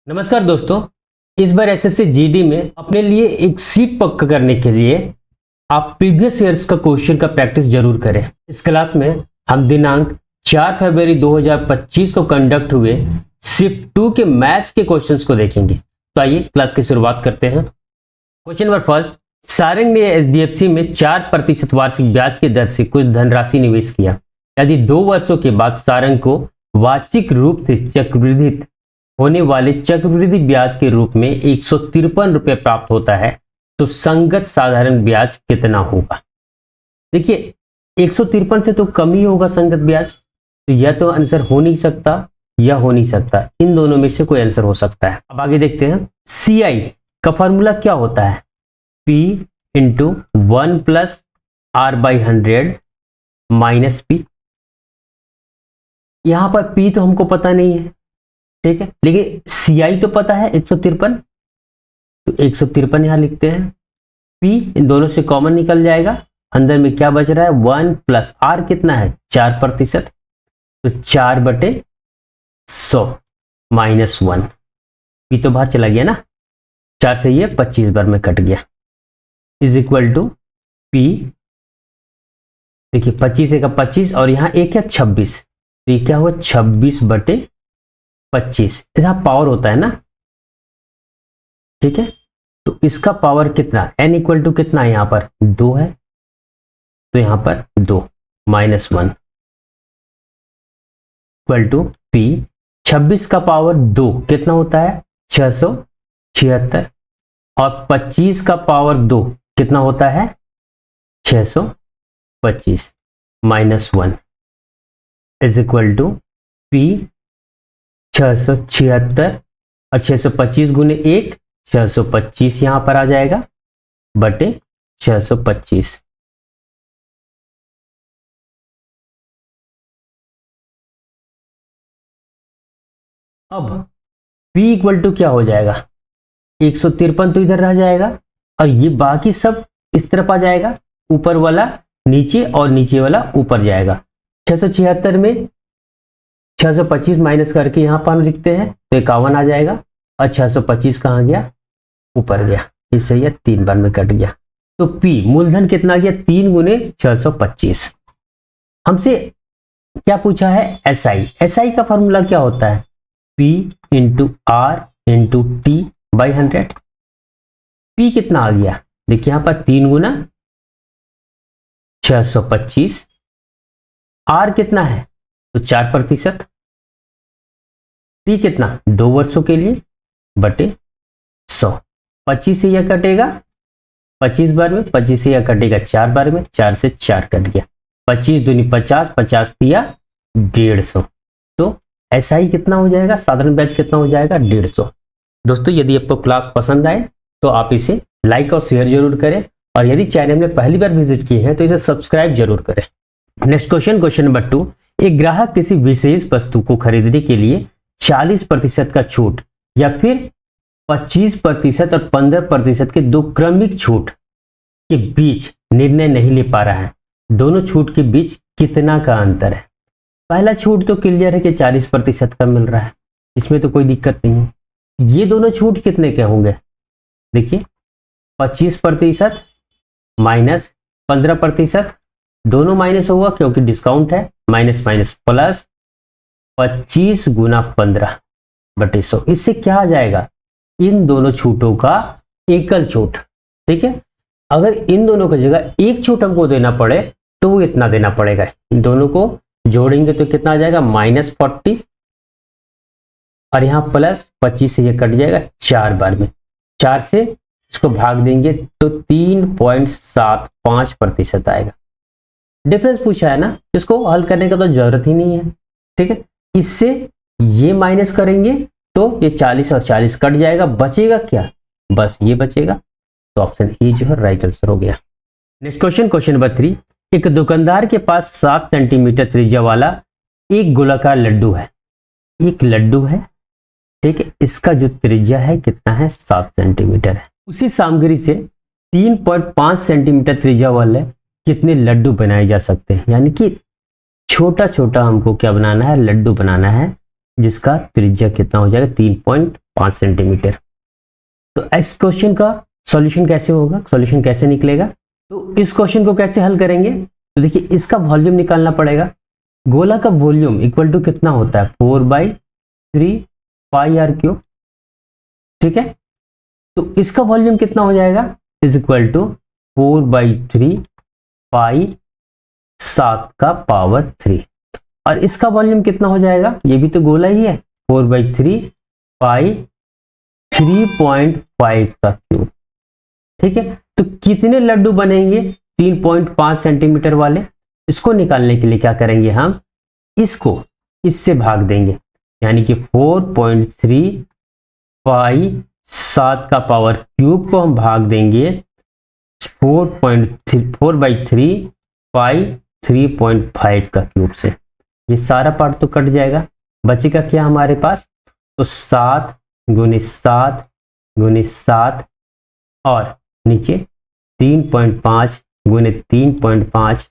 नमस्कार दोस्तों, इस बार एसएससी जीडी में अपने लिए एक सीट पक्का करने के लिए आप प्रीवियस ईयर्स का क्वेश्चन का प्रैक्टिस जरूर करें। इस क्लास में हम दिनांक 4 फरवरी 2025 को कंडक्ट हुए शिफ्ट 2 के मैथ्स के क्वेश्चंस को देखेंगे। तो आइए क्लास की शुरुआत करते हैं। क्वेश्चन नंबर फर्स्ट, सारंग ने एचडीएफसी में 4% वार्षिक ब्याज की दर से कुछ धनराशि निवेश किया। यदि 2 वर्षों के बाद सारंग को वार्षिक रूप से चक्रवृद्धि होने वाले चक्रवृद्धि ब्याज के रूप में 153 रुपये प्राप्त होता है तो संगत साधारण ब्याज कितना होगा। देखिए 153 से तो कम ही होगा संगत ब्याज, तो यह तो आंसर हो नहीं सकता या हो नहीं सकता, इन दोनों में से कोई आंसर हो सकता है। अब आगे देखते हैं, CI का फॉर्मूला क्या होता है? P into 1 plus R/100 minus P। यहां पर P तो हमको पता नहीं है, ठीक है, लेकिन CI तो पता है 153, तो 153 यहां लिखते हैं। P इन दोनों से कॉमन निकल जाएगा, अंदर में क्या बच रहा है 1 प्लस R कितना है 4%, तो 4/100 माइनस 1, P तो बाहर चला गया ना, 4 से ये 25 बार में कट गया, इज इक्वल टू P। देखिए 25 का 25 और यहाँ एक है 26, तो ये क्या हुआ 26/25। ऐसा पावर होता है ना, ठीक है, तो इसका पावर कितना n इक्वल टू कितना है, यहां पर 2 है, तो यहां पर 2 माइनस 1 इक्वल टू P। 26 का पावर 2 कितना होता है 676, और 25 का पावर 2 कितना होता है 625 minus 1 is equal to P 676 और 625 गुने 1 625 यहां पर आ जाएगा बटे 625। अब P इक्वल टू क्या हो जाएगा 153 तो इधर रह जाएगा और ये बाकी सब इस तरफ आ जाएगा, ऊपर वाला नीचे और नीचे वाला ऊपर जाएगा। 676 में 625 माइनस करके यहां पर हम लिखते हैं तो 51 आ जाएगा, और 625 कहां गया ऊपर गया, इससे यह 3 बार में कट गया, तो P मूलधन कितना गया 3 गुने 625। हमसे क्या पूछा है SI का फॉर्मूला क्या होता है P into R into T/100। P कितना आ गया, देखिए यहां पर 3 गुना 625, R कितना है तो 4%, T कितना 2 वर्षों के लिए बटे 100। 25 से यह कटेगा 25 बार में, 25 से यह कटेगा 4 बार में, 4 से 4 कट गया, 25 दूनी 50, 50 दिया 150, तो SI कितना हो जाएगा, साधारण ब्याज कितना हो जाएगा 150। दोस्तों यदि आपको क्लास पसंद आए तो आप इसे लाइक और शेयर जरूर करें, और यदि चैनल में पहली बार विजिट किए हैं तो इसे सब्सक्राइब जरूर करें। नेक्स्ट क्वेश्चन नंबर 2, एक ग्राहक किसी विशेष वस्तु को खरीदने के लिए 40% का छूट या फिर 25% और 15% के दो क्रमिक छूट के बीच निर्णय नहीं ले पा रहा है, दोनों छूट के बीच कितना का अंतर है। पहला छूट तो क्लियर है कि 40% का मिल रहा है, इसमें तो कोई दिक्कत नहीं है। ये दोनों छूट कितने के होंगे, देखिए 25% माइनस 15%, दोनों माइनस होगा क्योंकि डिस्काउंट है, माइनस माइनस प्लस 25 गुना 15 बटे 100। इससे क्या आ जाएगा, इन दोनों छूटों का एकल छूट, ठीक है। अगर इन दोनों की जगह एक छूट हमको देना पड़े तो वो इतना देना पड़ेगा, इन दोनों को जोड़ेंगे तो कितना आ जाएगा -40, और यहाँ प्लस 25 से ये कट जाएगा 4 बार में, 4 से इसको भाग देंगे तो 3.75% आएगा। डिफरेंस पूछा है ना, इसको हल करने का तो जरूरत ही नहीं है, ठीक है। इससे ये माइनस करेंगे तो ये 40 और 40 कट जाएगा, बचेगा क्या, बस ये बचेगा, तो ऑप्शन ए जो है राइट आंसर हो गया। नेक्स्ट क्वेश्चन नंबर 3, एक दुकानदार के पास 7 सेंटीमीटर त्रिज्या वाला एक गोलाकार लड्डू है, एक लड्डू है, ठीक है, इसका जो त्रिज्या है कितना है 7 सेंटीमीटर है। उसी सामग्री से 3.5 सेंटीमीटर त्रिज्या वाले कितने लड्डू बनाए जा सकते हैं, यानी कि छोटा छोटा हमको क्या बनाना है, लड्डू बनाना है जिसका त्रिज्या कितना हो जाएगा 3.5 सेंटीमीटर। तो इस क्वेश्चन का सॉल्यूशन कैसे होगा, सॉल्यूशन कैसे निकलेगा? तो इस क्वेश्चन को कैसे हल करेंगे? तो देखिए इसका वॉल्यूम निकालना पड़ेगा। गोला का वॉल्यूम इक्वल टू कितना होता है 4/3 पाई आर क्यूब। ठीक है, तो इसका वॉल्यूम कितना हो जाएगा इज इक्वल टू 4/3 पाई 7 का पावर 3। और इसका वॉल्यूम कितना हो जाएगा, ये भी तो गोला ही है, 4/3 पाई 3.5 का क्यूब। ठीक है, तो कितने लड्डू बनेंगे 3.5 सेंटीमीटर वाले? इसको निकालने के लिए क्या करेंगे हम, इसको इससे भाग देंगे, यानी कि 4.3 पाई 7 का पावर क्यूब को हम भाग देंगे 4/3 पाई 3.5 का क्यूब से। ये सारा पार्ट तो कट जाएगा, बचेगा क्या हमारे पास, तो 7 गुने 7 गुने 7 और नीचे 3.5 गुने 3.5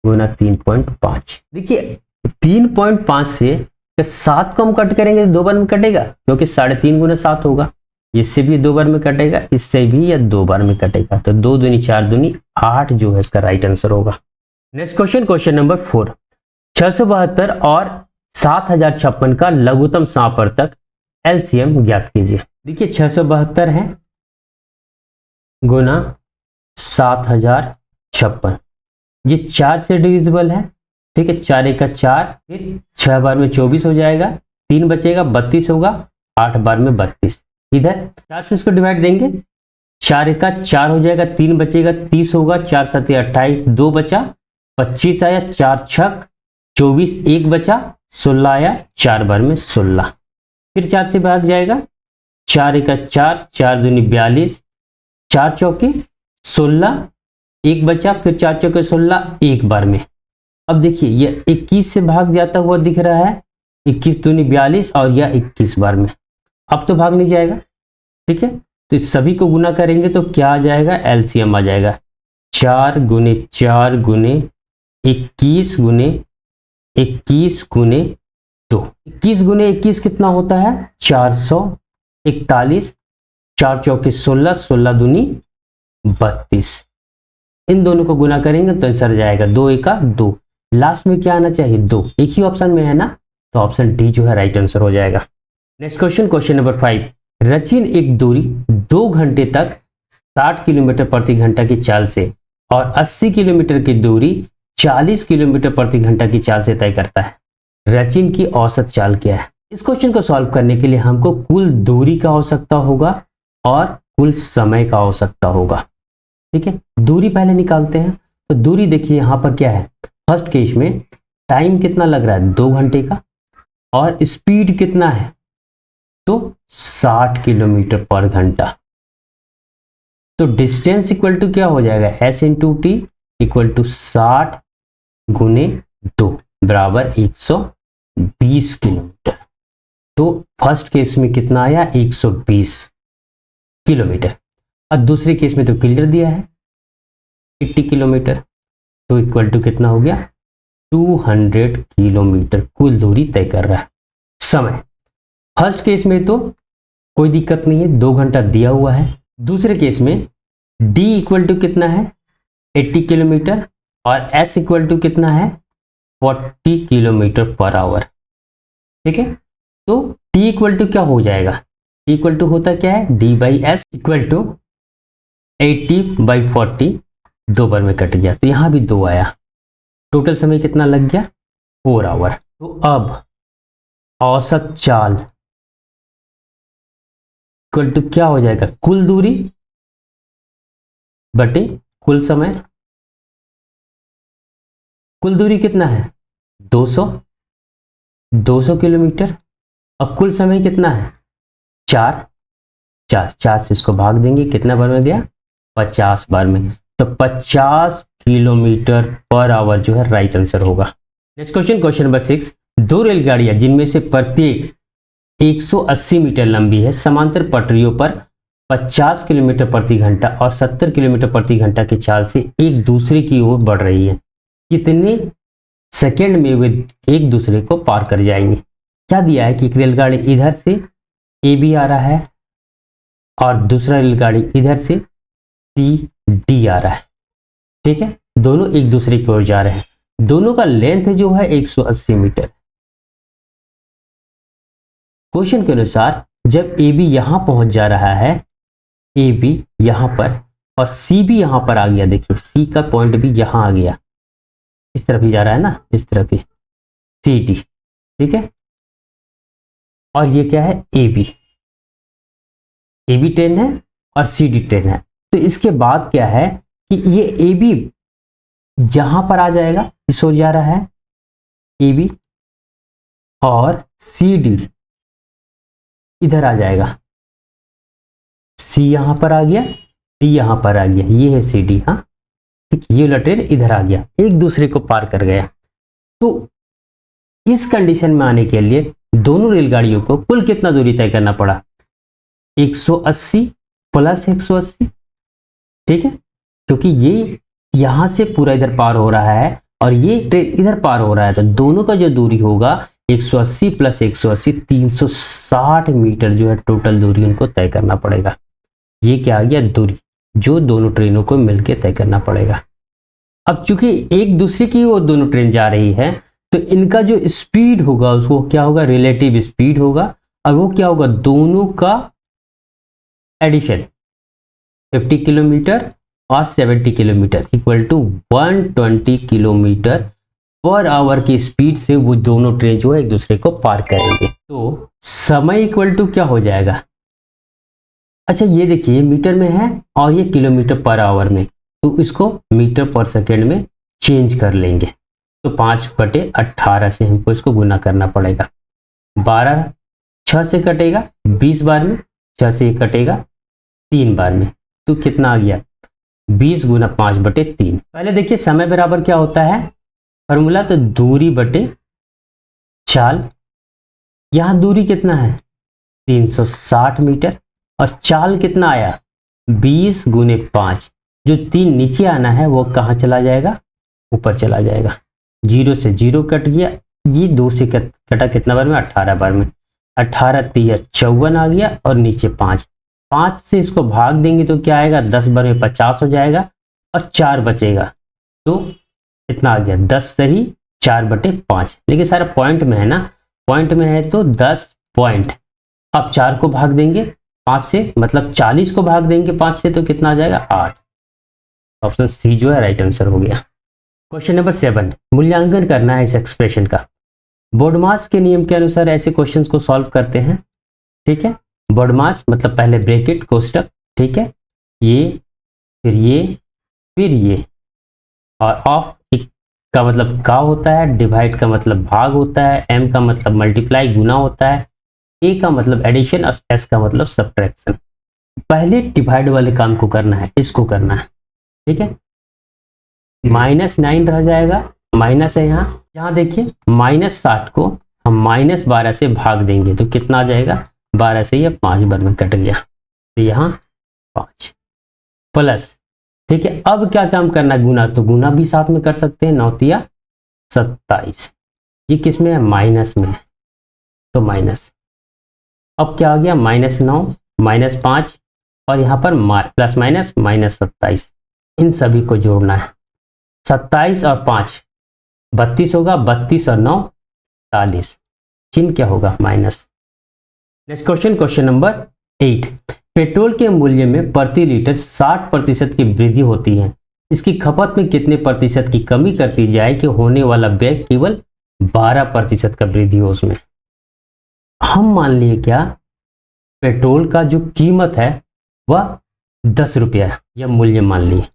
गुना 3.5। देखिए 3.5 से 7 को हम कट करेंगे तो 2 बार में कटेगा, क्योंकि 3.5 गुना 7 होगा। इससे भी 2 बार में कटेगा, इससे भी या 2 बार में कटेगा, तो 2 दूनी 4 दूनी 8 जो है इसका राइट आंसर होगा। नेक्स्ट क्वेश्चन, क्वेश्चन नंबर 4, 672 और 7056 का लघुत्तम समापवर्तक एलसीएम ज्ञात कीजिए। देखिए 672 है गुना 7056, ये 4 से डिविजिबल है। ठीक है, 4 एक का 4, फिर 6 बार में 24 हो जाएगा, 3 बचेगा 32 होगा, 8 बार में 32। इधर 4 से इसको डिवाइड देंगे, 4 एक का 4 हो जाएगा, 3 बचेगा 30 होगा, 4 7 28, 2 बचा 25 आया, 4 छक 24, 1 बचा 16 आया, 4 बार में 16। फिर 4 से भाग जाएगा, 4 एक का 4, 4 दूनी 42, 4 चौके 16, 1 बचा, फिर 4 चौके 16, 1 बार में। अब देखिए ये 21 से भाग जाता हुआ दिख रहा है, 21 दूनी 42 और यह 21 बार में। अब तो भाग नहीं जाएगा। ठीक है, तो इस सभी को गुना करेंगे तो क्या आ जाएगा, एलसीएम आ जाएगा 4 गुने 4 गुने 21 गुने 21 गुने 2। 21 गुने 21 कितना होता है 441, 4 चौके 16, 16 दूनी 32। इन दोनों को गुना करेंगे तो आंसर जाएगा 2 एका 2। लास्ट में क्या आना चाहिए 2, एक ही ऑप्शन में है ना, तो ऑप्शन डी जो है राइट आंसर हो जाएगा। Next question, question number 5, Rachin एक दूरी 2 घंटे तक 60 किलोमीटर प्रति घंटा की चाल से और 80 किलोमीटर की दूरी 40 किलोमीटर प्रति घंटा की चाल से तय करता है। रचिन की औसत चाल क्या है? इस क्वेश्चन को सॉल्व करने के लिए हमको कुल दूरी का आवश्यकता होगा और कुल समय का आवश्यकता होगा। ठीक है, दूरी पहले निकालते हैं। तो दूरी देखिए यहां पर क्या है, फर्स्ट केस में टाइम कितना लग रहा है 2 घंटे का, और स्पीड कितना है तो 60 किलोमीटर पर घंटा। तो डिस्टेंस इक्वल टू क्या हो जाएगा, S into T equal to 60 गुने 2 बराबर 120 किलोमीटर। तो फर्स्ट केस में कितना आया 120 किलोमीटर, और दूसरे केस में तो क्लियर दिया है 80 किलोमीटर, तो इक्वल टू कितना हो गया 200 किलोमीटर कुल दूरी तय कर रहा है। समय फर्स्ट केस में तो कोई दिक्कत नहीं है, 2 घंटा दिया हुआ है। दूसरे केस में d इक्वल टू कितना है 80 किलोमीटर और s इक्वल टू कितना है 40 किलोमीटर पर आवर। ठीक है, तो t इक्वल टू क्या हो जाएगा, t इक्वल टू होता क्या है d by S equal to 80/40, 2 बार में कट गया तो यहां भी 2 आया, टोटल समय कितना लग गया 4 आवर। तो अब औसत चाल इक्वल टू क्या हो जाएगा, कुल दूरी बटे कुल समय। कुल दूरी कितना है 200 किलोमीटर, अब कुल समय कितना है 4 से इसको भाग देंगे, कितना बार में गया 50 बार में, तो 50 किलोमीटर पर आवर जो है राइट आंसर होगा। नेक्स्ट क्वेश्चन, क्वेश्चन नंबर 6, 2 रेलगाड़ियां जिनमें से प्रत्येक 180 मीटर लंबी है समांतर पटरियों पर 50 किलोमीटर प्रति घंटा और 70 किलोमीटर प्रति घंटा की चाल से एक दूसरे की ओर बढ़ रही है, कितने सेकेंड में वे एक दूसरे को पार कर जाएंगे? क्या दिया है कि एक रेलगाड़ी इधर से ए बी आ रहा है और दूसरा रेलगाड़ी इधर से सी डी आ रहा है। ठीक है, दोनों एक दूसरे की ओर जा रहे हैं, दोनों का लेंथ जो है 180 मीटर। क्वेश्चन के अनुसार जब ए बी यहां पहुंच जा रहा है, ए बी यहां पर और सी भी यहां पर आ गया, देखिए सी का पॉइंट भी यहां आ गया, इस तरफ ही जा रहा है ना, इस तरफ ही सी डी। ठीक है, और ये क्या है, ए बी ट्रेन है और सी डी ट्रेन है। तो इसके बाद क्या है कि ये ए बी यहां पर आ जाएगा, इस ओर जा रहा है ए बी, और सी डी इधर आ जाएगा, सी यहां पर आ गया, डी यहां पर आ गया, ये है सी डी। हाँ ठीक, ये वाला ट्रेन इधर आ गया, एक दूसरे को पार कर गया। तो इस कंडीशन में आने के लिए दोनों रेलगाड़ियों को कुल कितना दूरी तय करना पड़ा, 180 प्लस 180। ठीक है, क्योंकि ये यहां से पूरा इधर पार हो रहा है और ये ट्रेन इधर पार हो रहा है, तो दोनों का जो दूरी होगा 180 प्लस 180 360 मीटर जो है टोटल दूरी उनको तय करना पड़ेगा। ये क्या आ गया, दूरी जो दोनों ट्रेनों को मिलकर तय करना पड़ेगा। अब चूंकि एक दूसरे की ओर दोनों ट्रेन जा रही है, तो इनका जो स्पीड होगा उसको क्या होगा, रिलेटिव स्पीड होगा, और वो क्या होगा, दोनों का एडिशन 50 किलोमीटर और 70 kilometre equal to 120 kilometre per hour की स्पीड से वो दोनों ट्रेन जो है एक दूसरे को पार करेंगे। तो समय इक्वल टू क्या हो जाएगा, अच्छा ये देखिए मीटर में है और ये किलोमीटर पर आवर में, तो इसको मीटर पर सेकेंड में चेंज कर लेंगे। तो 5/18 से हमको इसको गुना करना पड़ेगा। 12 6 से कटेगा 20 बार में, 6 से कटेगा 3 बार में, तो कितना आ गया, 20 गुना 5/3। पहले देखिए समय बराबर क्या होता है फॉर्मूला, तो दूरी बटे चाल। यहां दूरी कितना है 360 मीटर और चाल कितना आया 20 गुने 5। जो 3 नीचे आना है वो कहाँ चला जाएगा, ऊपर चला जाएगा। 0 से 0 कट गया, ये 2 से कटा कितना बार में, 18 बार में। 18 3 54 आ गया और नीचे 5 से इसको भाग देंगे तो क्या आएगा, 10 बार में 50 हो जाएगा और 4 बचेगा, तो इतना आ गया 10 सही 4/5। लेकिन सारा पॉइंट में है ना, पॉइंट में है तो 10 पॉइंट। अब 4 को भाग देंगे 5 से, मतलब 40 को भाग देंगे 5 से, तो कितना आ जाएगा 8। ऑप्शन सी जो है राइट आंसर हो गया। क्वेश्चन नंबर 7, मूल्यांकन करना है इस एक्सप्रेशन का। बोर्डमास के नियम के अनुसार ऐसे क्वेश्चंस को सॉल्व करते हैं। ठीक है, बोर्डमास मतलब पहले ब्रैकेट कोष्टक, ठीक है, ये फिर ये और ऑफ का मतलब का होता है, डिवाइड का मतलब भाग होता है, एम का मतलब मल्टीप्लाई गुना होता है, ए का मतलब एडिशन और एस का मतलब सब्ट्रैक्शन। पहले डिवाइड वाले काम को करना है, इसको करना है। ठीक है, -9 रह जाएगा, माइनस है यहाँ देखिए -60 को हम -12 से भाग देंगे तो कितना आ जाएगा, 12 से ये 5 बार में कट गया, तो यहाँ 5 प्लस। ठीक है, अब क्या काम करना है, गुना, तो गुना भी साथ में कर सकते हैं, 9 तिया 27। ये किस में है, माइनस में है, तो माइनस। अब क्या आ गया, -9 -5 और यहाँ पर प्लस माइनस -27। इन सभी को जोड़ना है, 27 और 5 32 होगा, 32 और 9 40, चिन्ह क्या होगा, minus. Next question, question number 8, petrol के मूल्य में प्रति लीटर 60% की वृद्धि होती है, इसकी खपत में कितने प्रतिशत की कमी करती जाए कि होने वाला व्यय केवल 12% का वृद्धि हो उसमें। हम मान लिए क्या, पेट्रोल का जो कीमत है वह 10 रुपया है, यह मूल्य मान लिए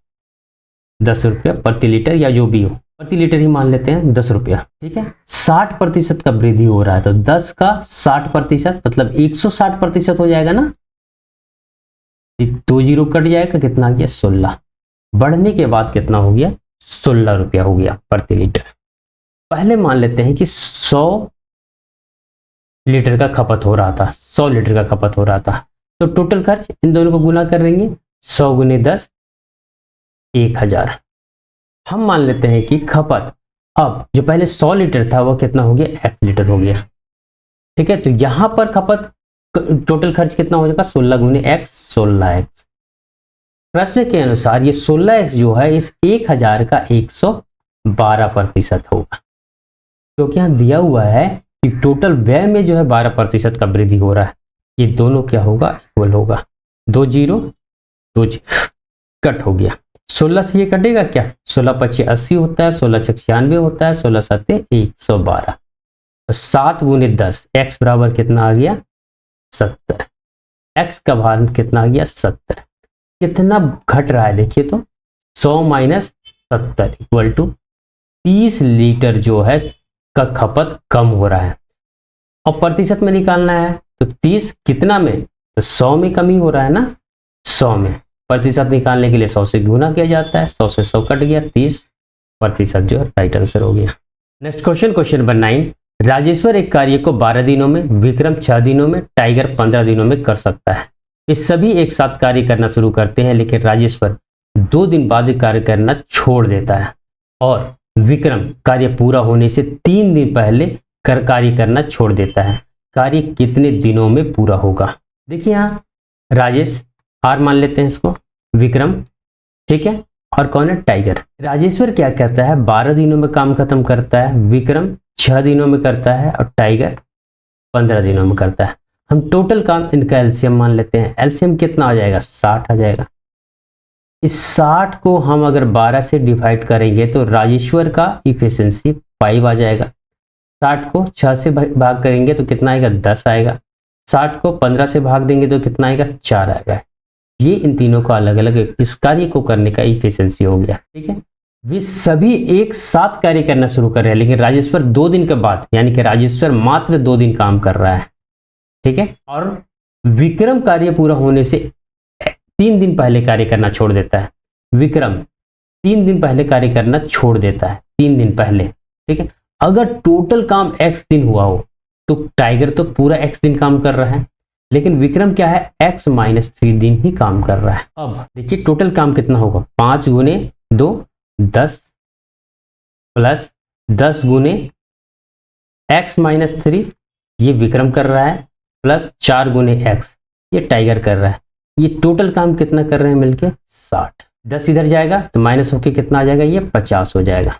10 रुपया प्रति लीटर, या जो भी हो, प्रति लीटर ही मान लेते हैं 10 रुपया। ठीक है, 60% का वृद्धि हो रहा है, तो 10 का 60% मतलब 160% हो जाएगा ना, 2 जीरो कट जाएगा, कितना आ गया 16। बढ़ने के बाद कितना हो गया, 16 रुपया हो गया प्रति लीटर। पहले मान लेते हैं कि 100 लीटर का खपत हो रहा था, 100 लीटर का खपत हो रहा था, तो टोटल खर्च इन दोनों को गुना कर देंगे, 100 गुने 10 1000। हम मान लेते हैं कि खपत अब जो पहले 100 लीटर था वो कितना हो गया, 1 लीटर हो गया। ठीक है, तो यहां पर खपत टोटल खर्च कितना हो जाएगा 16 गुने x 16x। प्रश्न के अनुसार ये 16x जो है इस 1000 का 112% होगा, क्योंकि यहां दिया हुआ है कि टोटल व्यय में जो है 12% का वृद्धि हो रहा है। ये दोनों क्या होगा, इक्वल होगा। 2 0 2 कट हो गया। 16 से ये कटेगा क्या, 16 25 80 होता है, 16 96 होता है, 16 7 112। 7 गुने 10 x बराबर कितना आ गया 70। x का भार कितना आ गया 70। कितना घट रहा है देखिए तो 100 माइनस 70 इक्वल टू 30 लीटर जो है का खपत कम हो रहा है। और प्रतिशत में निकालना है तो 30 कितना में, तो 100 में कमी हो रहा है ना, 100 में। प्रतिशत निकालने के लिए 100 से गुना किया जाता है, 100 से 100 कट गया, 30% जो है राइट आंसर हो गया। Next question, question number 9। Rajeshwar एक कार्य को 12 दिनों में, विक्रम 6 दिनों में, टाइगर 15 दिनों में कर सकता है। ये सभी एक साथ कार्य करना शुरू करते हैं, लेकिन राजेश्वर 2 दिन बाद कार्य करना छोड़ देता है और विक्रम कार्य पूरा होने से 3 दिन पहले कार्य करना छोड़ देता है। कार्य कितने दिनों में पूरा होगा। देखिए यहाँ राजेश आर मान लेते हैं इसको, विक्रम, ठीक है, और कौन है टाइगर। राजेश्वर क्या कहता है 12 दिनों में काम खत्म करता है, विक्रम 6 दिनों में करता है और टाइगर 15 दिनों में करता है। हम टोटल काम इनका एलसीएम मान लेते हैं। एलसीएम कितना आ जाएगा 60 आ जाएगा। इस 60 को हम अगर 12 से डिवाइड करेंगे तो राजेश्वर का इफिशिएंसी 5 आ जाएगा। 60 को 6 से भाग करेंगे तो कितना आएगा 10 आएगा। 60 को 15 से भाग देंगे तो कितना आएगा 4 आएगा। ये इन तीनों का अलग अलग इस कार्य को करने का इफिशिएंसी हो गया, ठीक है। वे सभी एक साथ कार्य करना शुरू कर रहे हैं, लेकिन राजेश्वर 2 दिन के बाद, यानी कि राजेश्वर मात्र 2 दिन काम कर रहा है, ठीक है। और विक्रम कार्य पूरा होने से 3 दिन पहले कार्य करना छोड़ देता है। विक्रम 3 दिन पहले कार्य करना छोड़ देता है, 3 दिन पहले, ठीक है। अगर टोटल काम x दिन हुआ हो तो टाइगर तो पूरा x दिन काम कर रहा है, लेकिन विक्रम क्या है x माइनस 3 दिन ही काम कर रहा है। अब देखिए टोटल काम कितना होगा, 5 गुने 2 10 प्लस 10 गुने x माइनस 3 ये विक्रम कर रहा है, प्लस 4 गुने x ये टाइगर कर रहा है। ये टोटल काम कितना कर रहे हैं मिलके 60। 10 इधर जाएगा तो माइनस होके कितना आ जाएगा, ये 50 हो जाएगा।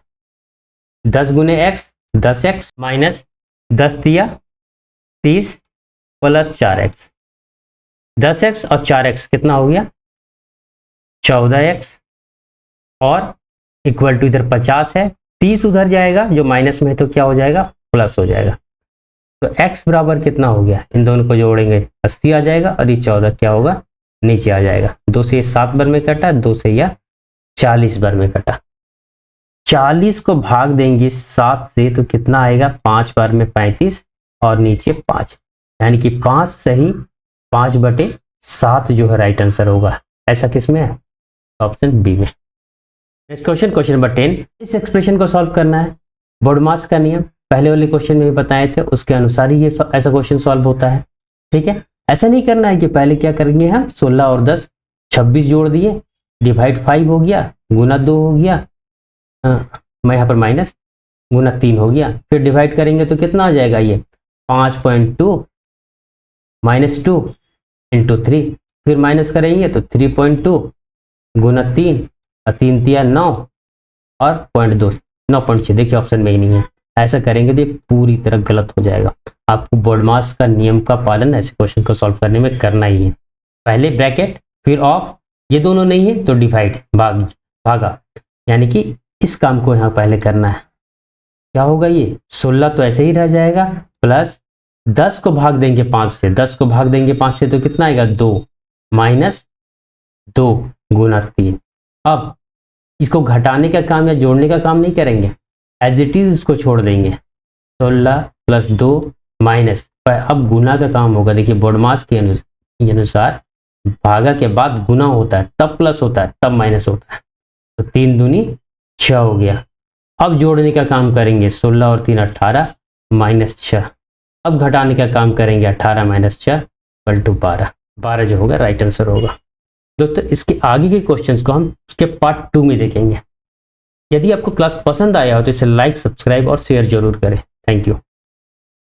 10 गुने x 10x माइनस 10 दिया 30 प्लस 4x, 10x और 4x कितना हो गया 14x और इक्वल टू इधर 50 है, 30 उधर जाएगा जो माइनस में है तो क्या हो जाएगा प्लस हो जाएगा। तो x बराबर कितना हो गया, इन दोनों को जोड़ेंगे 80 आ जाएगा और ये 14 क्या होगा नीचे आ जाएगा। 2 से ये 7 बार में कटा, 2 से यह 40 बार में कटा। 40 को भाग देंगे 7 से तो कितना आएगा 5 बार में 35 और नीचे 5, यानी कि 5 सही 5/7 जो है राइट आंसर होगा। ऐसा किस में है, ऑप्शन बी में। Next question, question number 10। इस एक्सप्रेशन को सॉल्व करना है। बोडमास का नियम पहले वाले क्वेश्चन में भी बताए थे, उसके अनुसार ही ये ऐसा क्वेश्चन सॉल्व होता है, ठीक है। ऐसा नहीं करना है कि पहले क्या करेंगे हम 16 और 10 26 जोड़ दिए, डिवाइड 5 हो गया, गुना 2 हो गया, मैं यहाँ पर माइनस गुना 3 हो गया, फिर डिवाइड करेंगे तो कितना आ जाएगा ये 5.2 माइनस 2 इंटू 3, फिर माइनस करेंगे तो 3.2 गुना 3 और 3 तिया 9 और 0.2 9.6। देखिए ऑप्शन में ही नहीं है। ऐसा करेंगे तो ये पूरी तरह गलत हो जाएगा। आपको बोडमास का नियम का पालन ऐसे क्वेश्चन को सॉल्व करने में करना ही है। पहले ब्रैकेट फिर ऑफ, ये दोनों नहीं है तो डिवाइड भागा, यानी कि इस काम को यहाँ पहले करना है। क्या होगा ये 16 तो ऐसे ही रह जाएगा, प्लस 10 को भाग देंगे 5 से, 10 को भाग देंगे 5 से तो कितना आएगा 2 माइनस 2 गुना 3। अब इसको घटाने का काम या जोड़ने का काम नहीं करेंगे, एज इट इज इसको छोड़ देंगे। 16 प्लस 2 माइनस, अब गुना का काम होगा। देखिए बोडमास के अनुसार भागा के बाद गुना होता है तब प्लस होता है तब माइनस होता है, तो 3 दूनी 6 हो गया। अब जोड़ने का काम करेंगे 16 और 3 18 माइनस 6। अब घटाने का काम करेंगे 18 माइनस 6 = 12। 12 जो होगा राइट आंसर होगा। दोस्तों इसके आगे के क्वेश्चंस को हम उसके पार्ट 2 में देखेंगे। यदि आपको क्लास पसंद आया हो तो इसे लाइक, सब्सक्राइब और शेयर जरूर करें। Thank you.